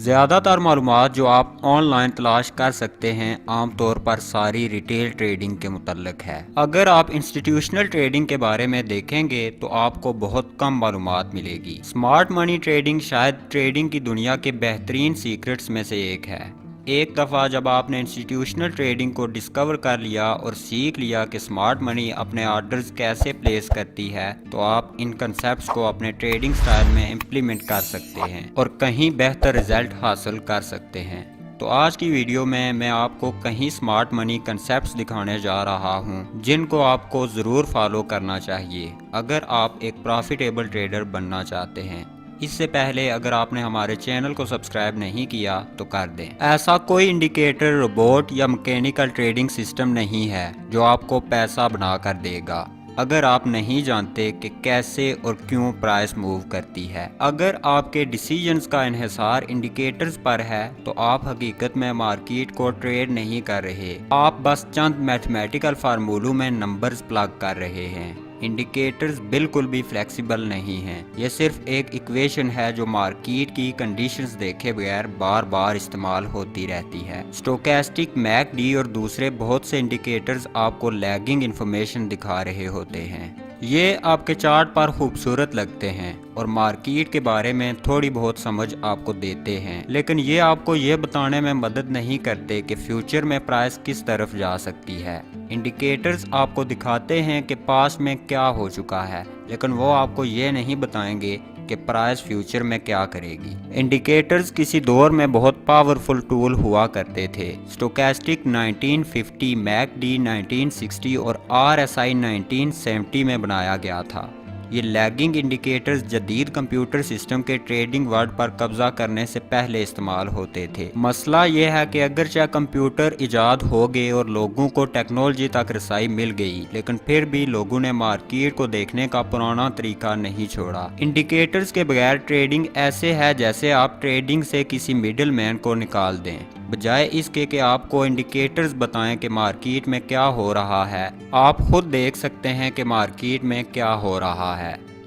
زیادہ تر معلومات جو آپ آن لائن تلاش کر سکتے ہیں عام طور پر ساری ریٹیل ٹریڈنگ کے متعلق ہے۔ اگر آپ انسٹیٹیوشنل ٹریڈنگ کے بارے میں دیکھیں گے تو آپ کو بہت کم معلومات ملے گی۔ اسمارٹ منی ٹریڈنگ شاید ٹریڈنگ کی دنیا کے بہترین سیکرٹس میں سے ایک ہے۔ ایک دفعہ جب آپ نے انسٹیٹیوشنل ٹریڈنگ کو ڈسکور کر لیا اور سیکھ لیا کہ اسمارٹ منی اپنے آرڈرز کیسے پلیس کرتی ہے تو آپ ان کنسیپٹس کو اپنے ٹریڈنگ سٹائل میں امپلیمنٹ کر سکتے ہیں اور کہیں بہتر رزلٹ حاصل کر سکتے ہیں۔ تو آج کی ویڈیو میں آپ کو کہیں اسمارٹ منی کنسیپٹس دکھانے جا رہا ہوں جن کو آپ کو ضرور فالو کرنا چاہیے اگر آپ ایک پروفیٹیبل ٹریڈر بننا چاہتے ہیں۔ اس سے پہلے اگر آپ نے ہمارے چینل کو سبسکرائب نہیں کیا تو کر دیں۔ ایسا کوئی انڈیکیٹر، روبوٹ یا مکینیکل ٹریڈنگ سسٹم نہیں ہے جو آپ کو پیسہ بنا کر دے گا اگر آپ نہیں جانتے کہ کیسے اور کیوں پرائس موو کرتی ہے۔ اگر آپ کے ڈیسیجنز کا انحصار انڈیکیٹرز پر ہے تو آپ حقیقت میں مارکیٹ کو ٹریڈ نہیں کر رہے، آپ بس چند میتھمیٹیکل فارمولوں میں نمبرز پلگ کر رہے ہیں۔ انڈیکیٹرز بالکل بھی فلیکسیبل نہیں ہیں، یہ صرف ایک ایکویشن ہے جو مارکیٹ کی کنڈیشنز دیکھے بغیر بار بار استعمال ہوتی رہتی ہے۔ سٹوکیسٹک، میک ڈی اور دوسرے بہت سے انڈیکیٹرز آپ کو لیگنگ انفارمیشن دکھا رہے ہوتے ہیں۔ یہ آپ کے چارٹ پر خوبصورت لگتے ہیں اور مارکیٹ کے بارے میں تھوڑی بہت سمجھ آپ کو دیتے ہیں، لیکن یہ آپ کو یہ بتانے میں مدد نہیں کرتے کہ فیوچر میں پرائس کس طرف جا سکتی ہے۔ انڈیکیٹرز آپ کو دکھاتے ہیں کہ پاسٹ میں کیا ہو چکا ہے، لیکن وہ آپ کو یہ نہیں بتائیں گے کہ پرائس فیوچر میں کیا کرے گی۔ انڈیکیٹرز کسی دور میں بہت پاورفل ٹول ہوا کرتے تھے۔ سٹوکیسٹک 1950، میک ڈی 1960 اور RSI 1970 میں بنایا گیا تھا۔ یہ لیگنگ انڈیکیٹرز جدید کمپیوٹر سسٹم کے ٹریڈنگ ورلڈ پر قبضہ کرنے سے پہلے استعمال ہوتے تھے۔ مسئلہ یہ ہے کہ اگرچہ کمپیوٹر ایجاد ہو گئے اور لوگوں کو ٹیکنالوجی تک رسائی مل گئی، لیکن پھر بھی لوگوں نے مارکیٹ کو دیکھنے کا پرانا طریقہ نہیں چھوڑا۔ انڈیکیٹرز کے بغیر ٹریڈنگ ایسے ہے جیسے آپ ٹریڈنگ سے کسی میڈل مین کو نکال دیں۔ بجائے اس کے کہ آپ کو انڈیکیٹرز بتائیں کہ مارکیٹ میں کیا ہو رہا ہے، آپ خود دیکھ سکتے ہیں کہ مارکیٹ میں کیا ہو رہا ہے۔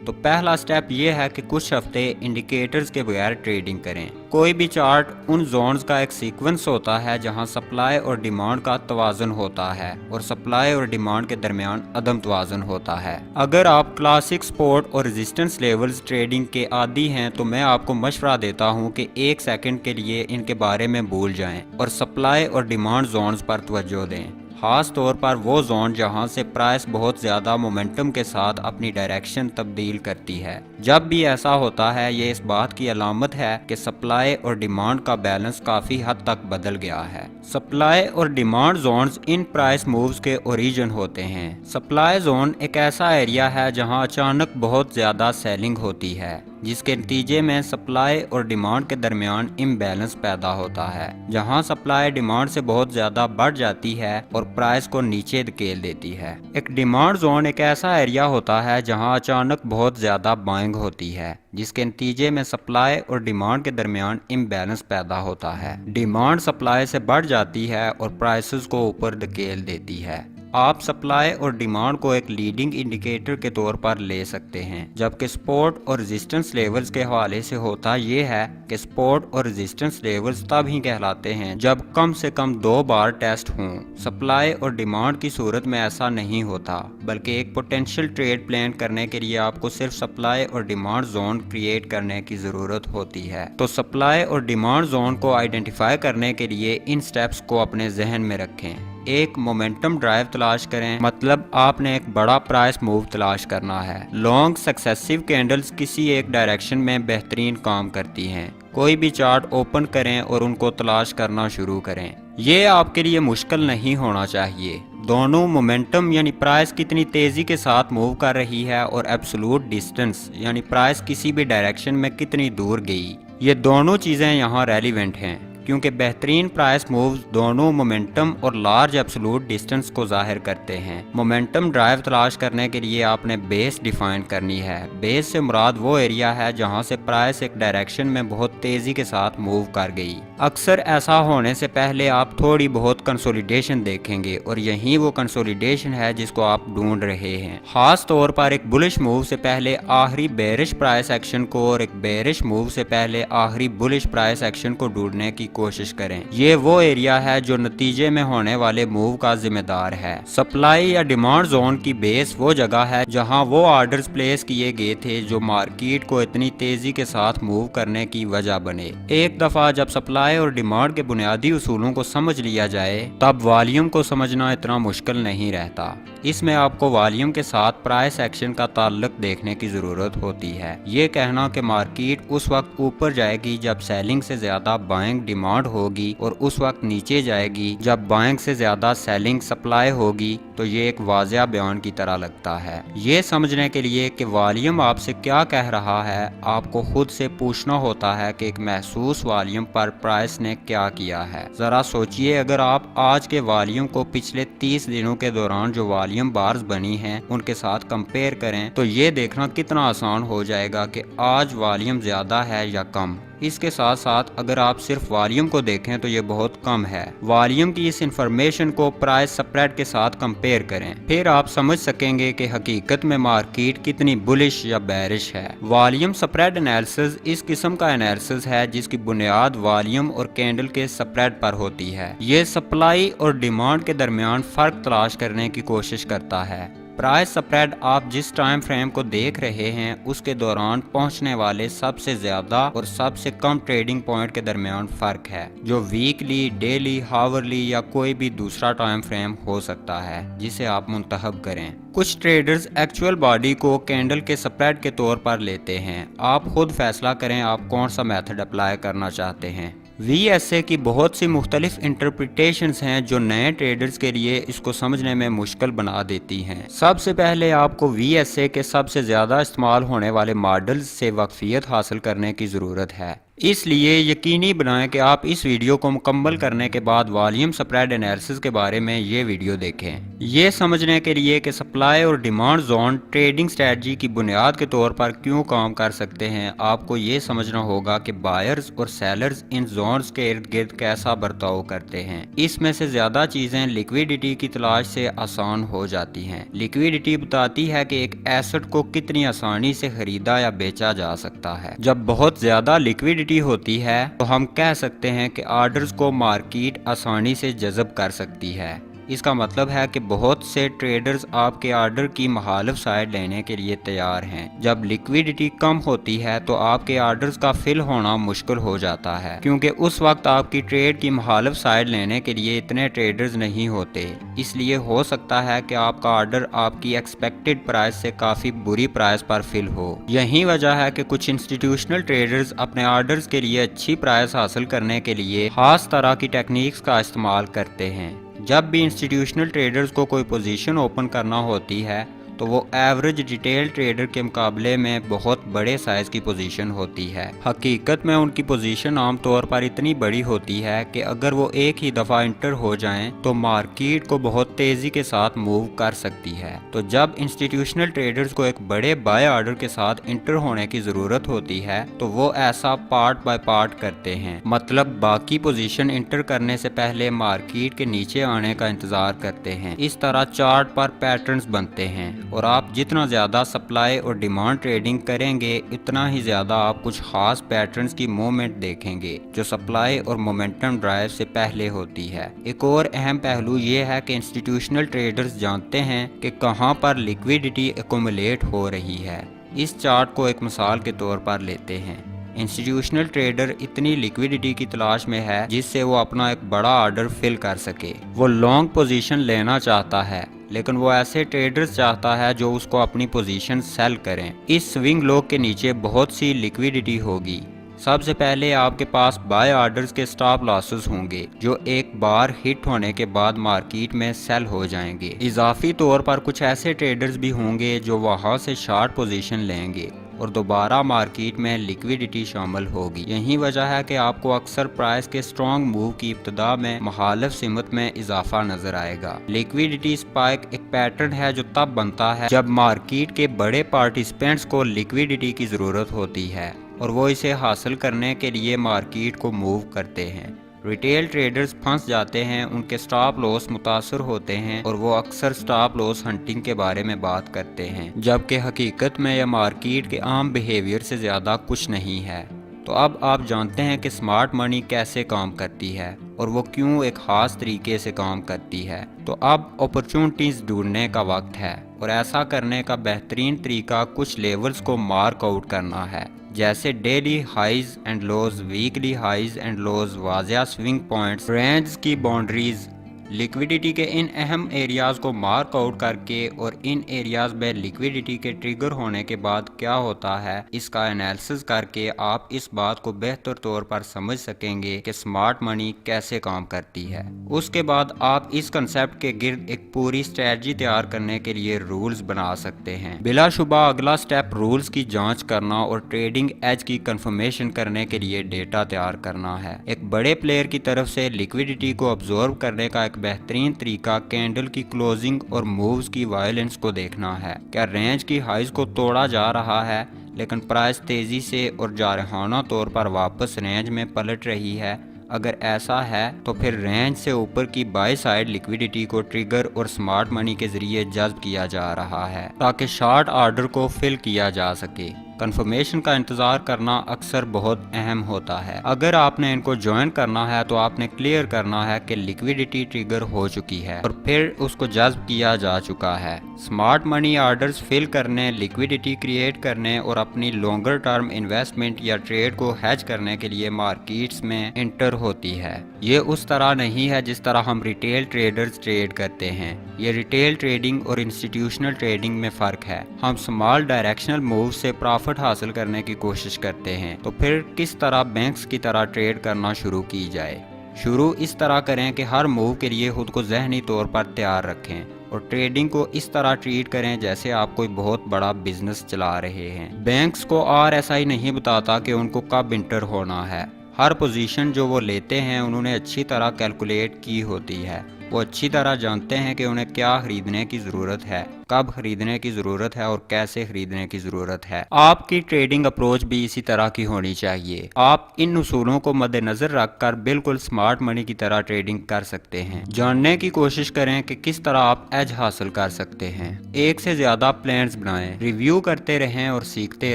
تو پہلا سٹیپ یہ ہے کہ کچھ ہفتے انڈیکیٹرز کے بغیر ٹریڈنگ کریں۔ کوئی بھی چارٹ ان زونز کا ایک سیکوینس ہوتا ہے جہاں سپلائی اور ڈیمانڈ کا توازن ہوتا ہے اور سپلائی اور ڈیمانڈ کے درمیان عدم توازن ہوتا ہے۔ اگر آپ کلاسک سپورٹ اور ریزسٹنس لیولز ٹریڈنگ کے عادی ہیں تو میں آپ کو مشورہ دیتا ہوں کہ 1 سیکنڈ کے لیے ان کے بارے میں بھول جائیں اور سپلائی اور ڈیمانڈ زونز پر توجہ دیں، خاص طور پر وہ زون جہاں سے پرائس بہت زیادہ مومنٹم کے ساتھ اپنی ڈائریکشن تبدیل کرتی ہے۔ جب بھی ایسا ہوتا ہے یہ اس بات کی علامت ہے کہ سپلائی اور ڈیمانڈ کا بیلنس کافی حد تک بدل گیا ہے۔ سپلائی اور ڈیمانڈ زونز ان پرائس مووز کے اوریجن ہوتے ہیں۔ سپلائی زون ایک ایسا ایریا ہے جہاں اچانک بہت زیادہ سیلنگ ہوتی ہے، جس کے نتیجے میں سپلائی اور ڈیمانڈ کے درمیان امبیلنس پیدا ہوتا ہے، جہاں سپلائی ڈیمانڈ سے بہت زیادہ بڑھ جاتی ہے اور پرائس کو نیچے دھکیل دیتی ہے۔ ایک ڈیمانڈ زون ایک ایسا ایریا ہوتا ہے جہاں اچانک بہت زیادہ بائنگ ہوتی ہے، جس کے نتیجے میں سپلائی اور ڈیمانڈ کے درمیان امبیلنس پیدا ہوتا ہے۔ ڈیمانڈ سپلائی سے بڑھ جاتی ہے اور پرائسز کو اوپر دھکیل دیتی ہے۔ آپ سپلائی اور ڈیمانڈ کو ایک لیڈنگ انڈیکیٹر کے طور پر لے سکتے ہیں، جبکہ سپورٹ اور ریزسٹنس لیولز کے حوالے سے ہوتا یہ ہے کہ سپورٹ اور ریزسٹنس لیولز تب ہی کہلاتے ہیں جب کم سے کم 2 بار ٹیسٹ ہوں۔ سپلائی اور ڈیمانڈ کی صورت میں ایسا نہیں ہوتا، بلکہ ایک پوٹینشیل ٹریڈ پلان کرنے کے لیے آپ کو صرف سپلائی اور ڈیمانڈ زون کریٹ کرنے کی ضرورت ہوتی ہے۔ تو سپلائی اور ڈیمانڈ زون کو آئیڈینٹیفائی کرنے کے لیے ان سٹیپس کو اپنے ذہن میں رکھیں۔ ایک مومنٹم ڈرائیو تلاش کریں، مطلب آپ نے ایک بڑا پرائس موو تلاش کرنا ہے۔ لانگ سکسیسیو کینڈلز کسی ایک ڈائریکشن میں بہترین کام کرتی ہیں۔ کوئی بھی چارٹ اوپن کریں اور ان کو تلاش کرنا شروع کریں۔ یہ آپ کے لیے مشکل نہیں ہونا چاہیے۔ دونوں مومنٹم یعنی پرائس کتنی تیزی کے ساتھ موو کر رہی ہے اور ایبسولوٹ ڈسٹنس یعنی پرائس کسی بھی ڈائریکشن میں کتنی دور گئی، یہ دونوں چیزیں یہاں ریلیونٹ ہیں، کیونکہ بہترین پرائس مووز دونوں مومنٹم اور لارج ایبسولوٹ ڈسٹنس کو ظاہر کرتے ہیں۔ مومنٹم ڈرائیو تلاش کرنے کے لیے آپ نے بیس ڈیفائن کرنی ہے۔ بیس سے مراد وہ ایریا ہے جہاں سے پرائس ایک ڈائریکشن میں بہت تیزی کے ساتھ موو کر گئی۔ اکثر ایسا ہونے سے پہلے آپ تھوڑی بہت کنسولیڈیشن دیکھیں گے اور یہی وہ کنسولیڈیشن ہے جس کو آپ ڈھونڈ رہے ہیں۔ خاص طور پر ایک بلش موو سے پہلے آخری بیرش پرائس ایکشن کو اور ایک بیرش موو سے پہلے آخری بلش پرائس ایکشن کو ڈھونڈنے کی کوشش کریں۔ یہ وہ ایریا ہے جو نتیجے میں ہونے والے موو کا ذمہ دار ہے۔ سپلائی یا ڈیمانڈ زون کی بیس وہ جگہ ہے جہاں وہ آرڈرز پلیس کیے گئے تھے جو مارکیٹ کو اتنی تیزی کے ساتھ موو کرنے کی وجہ بنے۔ ایک دفعہ جب سپلائی اور ڈیمانڈ کے بنیادی اصولوں کو سمجھ لیا جائے تب والیوم کو سمجھنا اتنا مشکل نہیں رہتا۔ اس میں آپ کو والیوم کے ساتھ پرائس ایکشن کا تعلق دیکھنے کی ضرورت ہوتی ہے۔ یہ کہنا کہ مارکیٹ اس وقت اوپر جائے گی جب سیلنگ سے زیادہ بائنگ ڈیمانڈ ہوگی اور اس وقت نیچے جائے گی جب بائنگ سے زیادہ سیلنگ سپلائی ہوگی، تو یہ ایک واضح بیان کی طرح لگتا ہے۔ یہ سمجھنے کے لیے کہ والیوم آپ سے کیا کہہ رہا ہے، آپ کو خود سے پوچھنا ہوتا ہے کہ ایک محسوس والیوم پر پرائس نے کیا کیا ہے۔ ذرا سوچئے، اگر آپ آج کے والیوم کو پچھلے 30 دنوں کے دوران جو والیوم بارز بنی ہیں ان کے ساتھ کمپیئر کریں تو یہ دیکھنا کتنا آسان ہو جائے گا کہ آج والیوم زیادہ ہے یا کم۔ اس کے ساتھ ساتھ اگر آپ صرف والیوم کو دیکھیں تو یہ بہت کم ہے۔ والیوم کی اس انفارمیشن کو پرائس سپریڈ کے ساتھ کمپیئر کریں، پھر آپ سمجھ سکیں گے کہ حقیقت میں مارکیٹ کتنی بلش یا بیرش ہے۔ والیوم سپریڈ انالیسز اس قسم کا انالیسز ہے جس کی بنیاد والیوم اور کینڈل کے سپریڈ پر ہوتی ہے۔ یہ سپلائی اور ڈیمانڈ کے درمیان فرق تلاش کرنے کی کوشش کرتا ہے۔ پرائس سپریڈ آپ جس ٹائم فریم کو دیکھ رہے ہیں اس کے دوران پہنچنے والے سب سے زیادہ اور سب سے کم ٹریڈنگ پوائنٹ کے درمیان فرق ہے، جو ویکلی، ڈیلی، ہاورلی یا کوئی بھی دوسرا ٹائم فریم ہو سکتا ہے جسے آپ منتخب کریں۔ کچھ ٹریڈرز ایکچوئل باڈی کو کینڈل کے سپریڈ کے طور پر لیتے ہیں۔ آپ خود فیصلہ کریں آپ کون سا میتھڈ اپلائی کرنا چاہتے ہیں۔ وی ایس اے کی بہت سی مختلف انٹرپریٹیشنز ہیں جو نئے ٹریڈرز کے لیے اس کو سمجھنے میں مشکل بنا دیتی ہیں۔ سب سے پہلے آپ کو وی ایس اے کے سب سے زیادہ استعمال ہونے والے ماڈلز سے واقفیت حاصل کرنے کی ضرورت ہے۔ اس لیے یقینی بنائیں کہ آپ اس ویڈیو کو مکمل کرنے کے بعد والیوم سپریڈ انالیسس کے بارے میں یہ ویڈیو دیکھیں۔ یہ سمجھنے کے لیے کہ سپلائی اور ڈیمانڈ زون ٹریڈنگ سٹریٹجی کی بنیاد کے طور پر کیوں کام کر سکتے ہیں، آپ کو یہ سمجھنا ہوگا کہ بائرز اور سیلرز ان زونز کے ارد گرد کیسا برتاؤ کرتے ہیں۔ اس میں سے زیادہ چیزیں لیکویڈیٹی کی تلاش سے آسان ہو جاتی ہیں۔ لیکویڈیٹی بتاتی ہے کہ ایک ایسٹ کو کتنی آسانی سے خریدا یا بیچا جا سکتا ہے۔ جب بہت زیادہ لیکویڈیٹی ہوتی ہے تو ہم کہہ سکتے ہیں کہ آرڈرز کو مارکیٹ آسانی سے جذب کر سکتی ہے۔ اس کا مطلب ہے کہ بہت سے ٹریڈرز آپ کے آرڈر کی مخالف سائڈ لینے کے لیے تیار ہیں۔ جب لیکویڈیٹی کم ہوتی ہے تو آپ کے آرڈرز کا فل ہونا مشکل ہو جاتا ہے، کیونکہ اس وقت آپ کی ٹریڈ کی مخالف سائڈ لینے کے لیے اتنے ٹریڈرز نہیں ہوتے۔ اس لیے ہو سکتا ہے کہ آپ کا آرڈر آپ کی ایکسپیکٹڈ پرائس سے کافی بری پرائس پر فل ہو۔ یہی وجہ ہے کہ کچھ انسٹیٹیوشنل ٹریڈرز اپنے آرڈرز کے لیے اچھی پرائس حاصل کرنے کے لیے خاص طرح کی ٹیکنیکس کا استعمال کرتے ہیں۔ جب بھی انسٹیٹیوشنل ٹریڈرز کو کوئی پوزیشن اوپن کرنا ہوتی ہے تو وہ ایوریج ڈیٹیل ٹریڈر کے مقابلے میں بہت بڑے سائز کی پوزیشن ہوتی ہے۔ حقیقت میں ان کی پوزیشن عام طور پر اتنی بڑی ہوتی ہے کہ اگر وہ ایک ہی دفعہ انٹر ہو جائیں تو مارکیٹ کو بہت تیزی کے ساتھ موو کر سکتی ہے۔ تو جب انسٹیٹیوشنل ٹریڈرز کو ایک بڑے بائی آرڈر کے ساتھ انٹر ہونے کی ضرورت ہوتی ہے تو وہ ایسا پارٹ بائی پارٹ کرتے ہیں، مطلب باقی پوزیشن انٹر کرنے سے پہلے مارکیٹ کے نیچے آنے کا انتظار کرتے ہیں۔ اس طرح چارٹ پر پیٹرنز بنتے ہیں، اور آپ جتنا زیادہ سپلائی اور ڈیمانڈ ٹریڈنگ کریں گے اتنا ہی زیادہ آپ کچھ خاص پیٹرنز کی موومنٹ دیکھیں گے جو سپلائی اور مومنٹم ڈرائیو سے پہلے ہوتی ہے۔ ایک اور اہم پہلو یہ ہے کہ انسٹیٹیوشنل ٹریڈرز جانتے ہیں کہ کہاں پر لیکویڈیٹی ایکومولیٹ ہو رہی ہے۔ اس چارٹ کو ایک مثال کے طور پر لیتے ہیں۔ انسٹیٹیوشنل ٹریڈر اتنی لیکویڈیٹی کی تلاش میں ہے جس سے وہ اپنا ایک بڑا آرڈر فل کر سکے۔ وہ لانگ پوزیشن لینا چاہتا ہے، لیکن وہ ایسے ٹریڈرز چاہتا ہے جو اس کو اپنی پوزیشن سیل کریں۔ اس سوئنگ لوگ کے نیچے بہت سی لیکویڈیٹی ہوگی۔ سب سے پہلے آپ کے پاس بائی آرڈرز کے سٹاپ لاسز ہوں گے جو ایک بار ہٹ ہونے کے بعد مارکیٹ میں سیل ہو جائیں گے۔ اضافی طور پر کچھ ایسے ٹریڈرز بھی ہوں گے جو وہاں سے شارٹ پوزیشن لیں گے، اور دوبارہ مارکیٹ میں لیکویڈیٹی شامل ہوگی۔ یہی وجہ ہے کہ آپ کو اکثر پرائس کے اسٹرانگ موو کی ابتدا میں مخالف سمت میں اضافہ نظر آئے گا۔ لیکویڈیٹی اسپائک ایک پیٹرن ہے جو تب بنتا ہے جب مارکیٹ کے بڑے پارٹیسپینٹس کو لیکویڈیٹی کی ضرورت ہوتی ہے اور وہ اسے حاصل کرنے کے لیے مارکیٹ کو موو کرتے ہیں۔ ریٹیل ٹریڈرز پھنس جاتے ہیں، ان کے سٹاپ لاس متاثر ہوتے ہیں اور وہ اکثر سٹاپ لاس ہنٹنگ کے بارے میں بات کرتے ہیں، جبکہ حقیقت میں یہ مارکیٹ کے عام بیہیویئر سے زیادہ کچھ نہیں ہے۔ تو اب آپ جانتے ہیں کہ سمارٹ منی کیسے کام کرتی ہے اور وہ کیوں ایک خاص طریقے سے کام کرتی ہے۔ تو اب اپرچونٹیز ڈھونڈنے کا وقت ہے، اور ایسا کرنے کا بہترین طریقہ کچھ لیولز کو مارک آؤٹ کرنا ہے، جیسے daily highs and lows, weekly highs and lows, واضح سوئنگ پوائنٹس، رینجز کی باؤنڈریز۔ لیکویڈیٹی کے ان اہم ایریاز کو مارک آؤٹ کر کے اور ان ایریاز میں لیکویڈیٹی کے ٹریگر ہونے کے بعد کیا ہوتا ہے اس کا انالیسس کر کے آپ اس بات کو بہتر طور پر سمجھ سکیں گے کہ سمارٹ منی کیسے کام کرتی ہے۔ اس کے بعد آپ اس کنسیپٹ کے گرد ایک پوری اسٹریٹجی تیار کرنے کے لیے رولز بنا سکتے ہیں۔ بلا شبہ اگلا سٹیپ رولز کی جانچ کرنا اور ٹریڈنگ ایج کی کنفرمیشن کرنے کے لیے ڈیٹا تیار کرنا ہے۔ ایک بڑے پلیئر کی طرف سے لیکویڈیٹی کو ابزرو کرنے کا ایک بہترین طریقہ کینڈل کی کلوزنگ اور مووز کی وائلنس کو دیکھنا ہے۔ کیا رینج کی ہائیز کو توڑا جا رہا ہے لیکن پرائس تیزی سے اور جارحانہ طور پر واپس رینج میں پلٹ رہی ہے؟ اگر ایسا ہے تو پھر رینج سے اوپر کی بائی سائڈ لیکویڈیٹی کو ٹریگر اور سمارٹ منی کے ذریعے جذب کیا جا رہا ہے تاکہ شارٹ آرڈر کو فل کیا جا سکے۔ کنفرمیشن کا انتظار کرنا اکثر بہت اہم ہوتا ہے۔ اگر آپ نے ان کو جوائن کرنا ہے تو آپ نے کلیئر کرنا ہے کہ لیکویڈیٹی ٹریگر ہو چکی ہے اور پھر اس کو جذب کیا جا چکا ہے۔ سمارٹ منی آرڈرز فل کرنے، لیکویڈیٹی کریٹ کرنے اور اپنی لانگر ٹرم انویسٹمنٹ یا ٹریڈ کو ہیج کرنے کے لیے مارکیٹس میں انٹر ہوتی ہے۔ یہ اس طرح نہیں ہے جس طرح ہم ریٹیل ٹریڈرز ٹریڈ کرتے ہیں۔ یہ ریٹیل ٹریڈنگ اور انسٹیٹیوشنل ٹریڈنگ میں فرق ہے۔ ہم سمال ڈائریکشنل موو سے پرافٹ حاصل کرنے کی کوشش کرتے ہیں، تو پھر کس طرح بینکس کی طرح ٹریڈ کرنا شروع کی جائے؟ شروع اس طرح کریں کہ ہر موو کے لیے خود کو ذہنی طور پر تیار رکھیں اور ٹریڈنگ کو اس طرح ٹریٹ کریں جیسے آپ کوئی بہت بڑا بزنس چلا رہے ہیں۔ بینکس کو RSI نہیں بتاتا کہ ان کو کب انٹر ہونا ہے۔ ہر پوزیشن جو وہ لیتے ہیں انہوں نے اچھی طرح کیلکولیٹ کی ہوتی ہے۔ وہ اچھی طرح جانتے ہیں کہ انہیں کیا خریدنے کی ضرورت ہے، کب خریدنے کی ضرورت ہے اور کیسے خریدنے کی ضرورت ہے۔ آپ کی ٹریڈنگ اپروچ بھی اسی طرح کی ہونی چاہیے۔ آپ ان اصولوں کو مد نظر رکھ کر بالکل سمارٹ منی کی طرح ٹریڈنگ کر سکتے ہیں۔ جاننے کی کوشش کریں کہ کس طرح آپ ایج حاصل کر سکتے ہیں۔ ایک سے زیادہ پلانز بنائیں، ریویو کرتے رہیں اور سیکھتے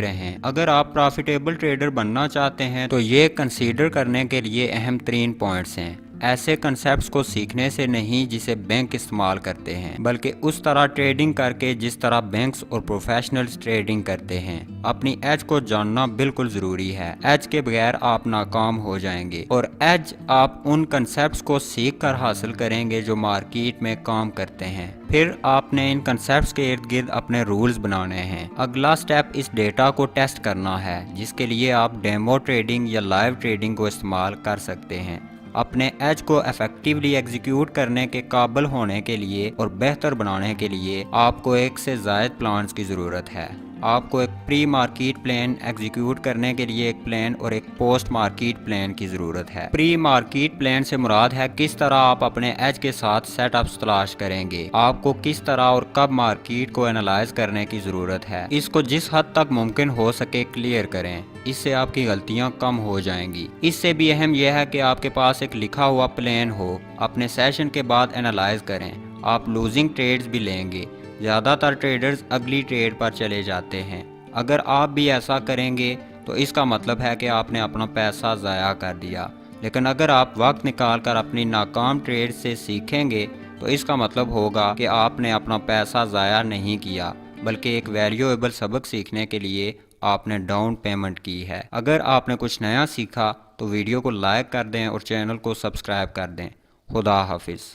رہیں۔ اگر آپ پروفیٹیبل ٹریڈر بننا چاہتے ہیں تو یہ کنسیڈر کرنے کے لیے اہم ترین پوائنٹس ہیں۔ ایسے کنسیپٹس کو سیکھنے سے نہیں جسے بینک استعمال کرتے ہیں، بلکہ اس طرح ٹریڈنگ کر کے جس طرح بینکس اور پروفیشنلز ٹریڈنگ کرتے ہیں۔ اپنی ایج کو جاننا بالکل ضروری ہے۔ ایج کے بغیر آپ ناکام ہو جائیں گے، اور ایج آپ ان کنسیپٹس کو سیکھ کر حاصل کریں گے جو مارکیٹ میں کام کرتے ہیں۔ پھر آپ نے ان کنسیپٹس کے ارد گرد اپنے رولز بنانے ہیں۔ اگلا سٹیپ اس ڈیٹا کو ٹیسٹ کرنا ہے، جس کے لیے آپ ڈیمو ٹریڈنگ یا لائیو ٹریڈنگ کو استعمال کر سکتے ہیں۔ اپنے ایج کو ایفیکٹولی ایگزیکیوٹ کرنے کے قابل ہونے کے لیے اور بہتر بنانے کے لیے آپ کو ایک سے زائد پلانز کی ضرورت ہے۔ آپ کو ایک پری مارکیٹ پلان ایگزیکیوٹ کرنے کے لیے ایک پلان اور ایک پوسٹ مارکیٹ پلان کی ضرورت ہے۔ پری مارکیٹ پلان سے مراد ہے کس طرح آپ اپنے ایج کے ساتھ سیٹ اپس تلاش کریں گے۔ آپ کو کس طرح اور کب مارکیٹ کو انالائز کرنے کی ضرورت ہے۔ اس کو جس حد تک ممکن ہو سکے کلیئر کریں، اس سے آپ کی غلطیاں کم ہو جائیں گی۔ اس سے بھی اہم یہ ہے کہ آپ کے پاس ایک لکھا ہوا پلان ہو۔ اپنے سیشن کے بعد انالائز کریں۔ آپ لوزنگ ٹریڈز بھی لیں گے۔ زیادہ تر ٹریڈرز اگلی ٹریڈ پر چلے جاتے ہیں۔ اگر آپ بھی ایسا کریں گے تو اس کا مطلب ہے کہ آپ نے اپنا پیسہ ضائع کر دیا، لیکن اگر آپ وقت نکال کر اپنی ناکام ٹریڈ سے سیکھیں گے تو اس کا مطلب ہوگا کہ آپ نے اپنا پیسہ ضائع نہیں کیا، بلکہ ایک ویلیویبل سبق سیکھنے کے لیے آپ نے ڈاؤن پیمنٹ کی ہے۔ اگر آپ نے کچھ نیا سیکھا تو ویڈیو کو لائک کر دیں اور چینل کو سبسکرائب کر دیں۔ خدا حافظ۔